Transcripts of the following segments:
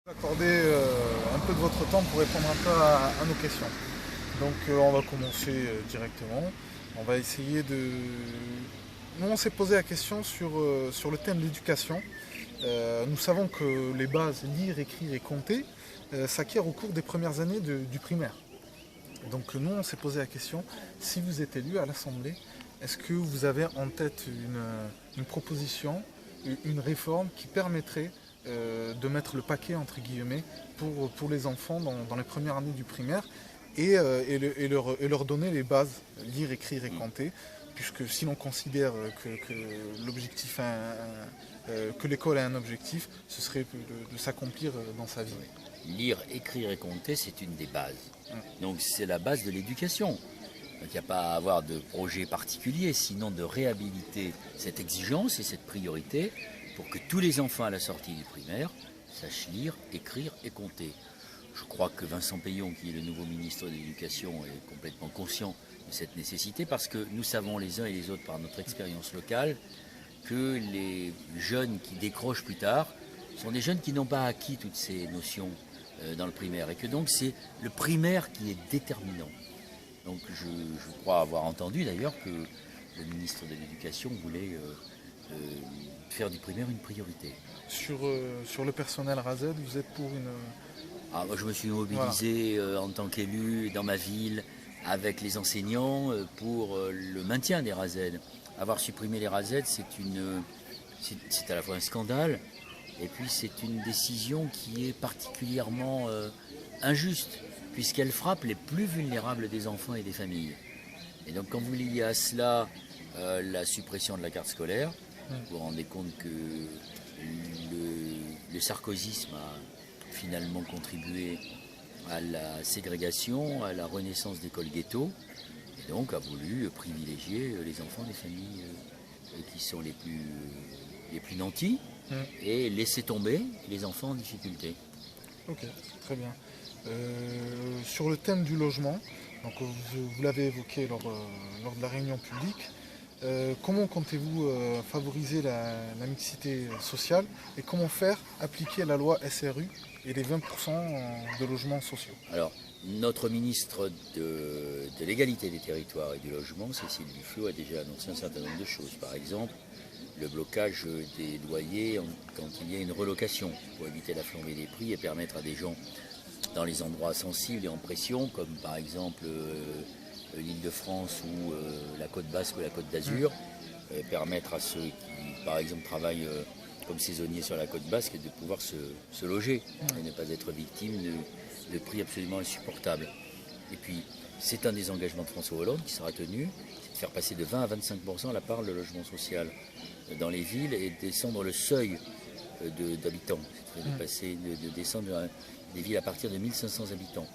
Accorder un peu de votre temps pour répondre un peu à nos questions. Donc on va commencer directement. On va essayer de... Nous on s'est posé la question sur le thème de l'éducation. Nous savons que les bases, lire, écrire et compter, s'acquièrent au cours des premières années du primaire. Donc nous on s'est posé la question, si vous êtes élu à l'Assemblée, est-ce que vous avez en tête une proposition, une réforme qui permettrait de mettre le paquet entre guillemets pour les enfants dans les premières années du primaire et leur donner les bases, lire, écrire et compter, puisque si l'on considère que l'objectif que l'école a un objectif, ce serait de s'accomplir dans sa vie. Lire, écrire et compter, c'est une des bases. Donc c'est la base de l'éducation. Donc il n'y a pas à avoir de projet particulier, sinon de réhabiliter cette exigence et cette priorité pour que tous les enfants à la sortie du primaire sachent lire, écrire et compter. Je crois que Vincent Peillon, qui est le nouveau ministre de l'Éducation, est complètement conscient de cette nécessité parce que nous savons les uns et les autres par notre expérience locale que les jeunes qui décrochent plus tard sont des jeunes qui n'ont pas acquis toutes ces notions dans le primaire et que donc c'est le primaire qui est déterminant. Donc je crois avoir entendu d'ailleurs que le ministre de l'Éducation voulait faire du primaire une priorité. Sur le personnel RASED, vous êtes pour une... Moi, je me suis mobilisé en tant qu'élu dans ma ville avec les enseignants pour le maintien des RASED. Avoir supprimé les RASED, c'est à la fois un scandale et puis c'est une décision qui est particulièrement injuste puisqu'elle frappe les plus vulnérables des enfants et des familles. Et donc quand vous liez à cela la suppression de la carte scolaire, vous vous rendez compte que le sarkozysme a finalement contribué à la ségrégation, à la renaissance d'écoles ghetto, et donc a voulu privilégier les enfants des familles qui sont les plus nantis et laisser tomber les enfants en difficulté. Ok, très bien. Sur le thème du logement, donc vous l'avez évoqué lors de la réunion publique, comment comptez-vous favoriser la mixité sociale et comment faire appliquer la loi SRU et les 20% de logements sociaux? Alors, notre ministre de l'égalité des territoires et du logement, Cécile Duflot, a déjà annoncé un certain nombre de choses. Par exemple, le blocage des loyers quand il y a une relocation pour éviter la flambée des prix et permettre à des gens dans les endroits sensibles et en pression, comme par exemple l'Île-de-France ou la Côte Basque ou la Côte d'Azur, permettre à ceux qui, par exemple, travaillent comme saisonniers sur la Côte Basque de pouvoir se loger et ne pas être victimes de prix absolument insupportables. Et puis, c'est un des engagements de François Hollande qui sera tenu, c'est de faire passer de 20 à 25% la part de logement social dans les villes et descendre le seuil d'habitants, de descendre des villes à partir de 1500 habitants.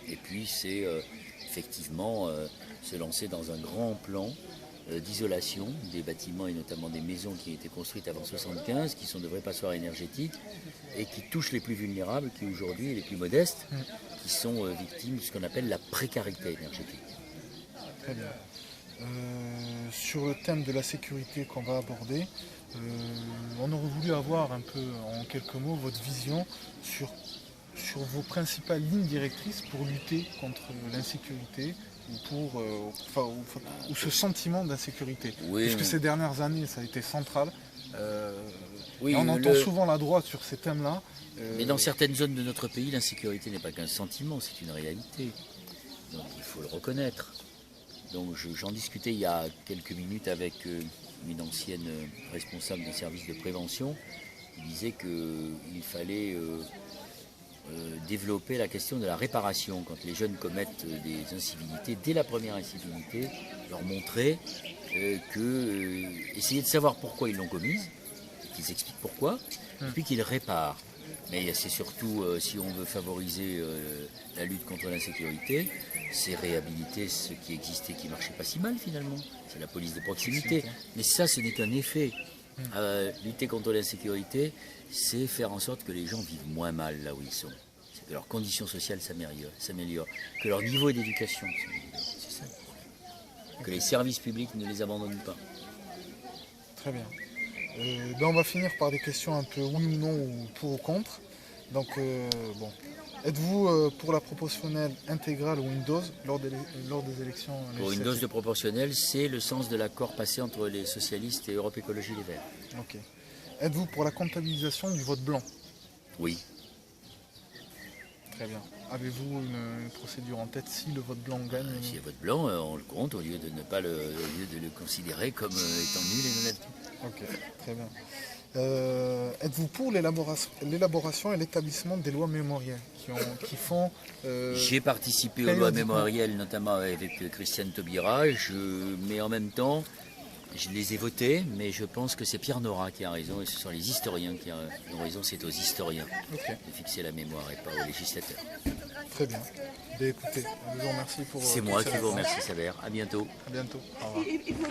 Et puis c'est effectivement se lancer dans un grand plan d'isolation des bâtiments et notamment des maisons qui ont été construites avant 1975, qui sont de vraies passoires énergétiques et qui touchent les plus vulnérables, qui aujourd'hui, les plus modestes, qui sont victimes de ce qu'on appelle la précarité énergétique. Très bien. Sur le thème de la sécurité qu'on va aborder, on aurait voulu avoir un peu, en quelques mots, votre vision sur vos principales lignes directrices pour lutter contre l'insécurité ou ce sentiment d'insécurité. Oui, Puisque ces dernières années, ça a été central. Oui, et on entend souvent la droite sur ces thèmes-là. Mais dans certaines zones de notre pays, l'insécurité n'est pas qu'un sentiment, c'est une réalité. Donc il faut le reconnaître. Donc j'en discutais il y a quelques minutes avec une ancienne responsable d'un service de prévention qui disait qu'il fallait développer la question de la réparation. Quand les jeunes commettent des incivilités, dès la première incivilité, leur montrer essayer de savoir pourquoi ils l'ont commise, qu'ils expliquent pourquoi, et puis qu'ils réparent. Mais c'est surtout, si on veut favoriser la lutte contre l'insécurité, c'est réhabiliter ce qui existait, qui marchait pas si mal finalement. C'est la police de proximité. Mais ça, ce n'est qu'un effet. Lutter contre l'insécurité, c'est faire en sorte que les gens vivent moins mal là où ils sont. C'est que leurs conditions sociales s'améliorent, que leur niveau d'éducation s'améliore. C'est ça. Que les services publics ne les abandonnent pas. Très bien. On va finir par des questions un peu oui ou non, ou pour ou contre. Donc, bon. Êtes-vous pour la proportionnelle intégrale ou une dose lors des élections Pour une dose de proportionnelle, c'est le sens de l'accord passé entre les socialistes et Europe Écologie Les Verts. Ok. Êtes-vous pour la comptabilisation du vote blanc? Oui. Très bien. Avez-vous une procédure en tête si le vote blanc gagne? Si le vote blanc, on le compte au lieu de ne pas le considérer comme étant nul et non actif. Ok, très bien. Êtes-vous pour l'élaboration et l'établissement des lois mémorielles qui font... J'ai participé aux lois mémorielles, notamment avec Christiane Taubira, mais en même temps, je les ai votées, mais je pense que c'est Pierre Nora qui a raison, et ce sont les historiens qui ont raison, c'est aux historiens de fixer la mémoire et pas aux législateurs. Très bien. Bien, écoutez, je vous remercie pour... C'est moi qui vous remercie, Saber. À bientôt. À bientôt. Au revoir.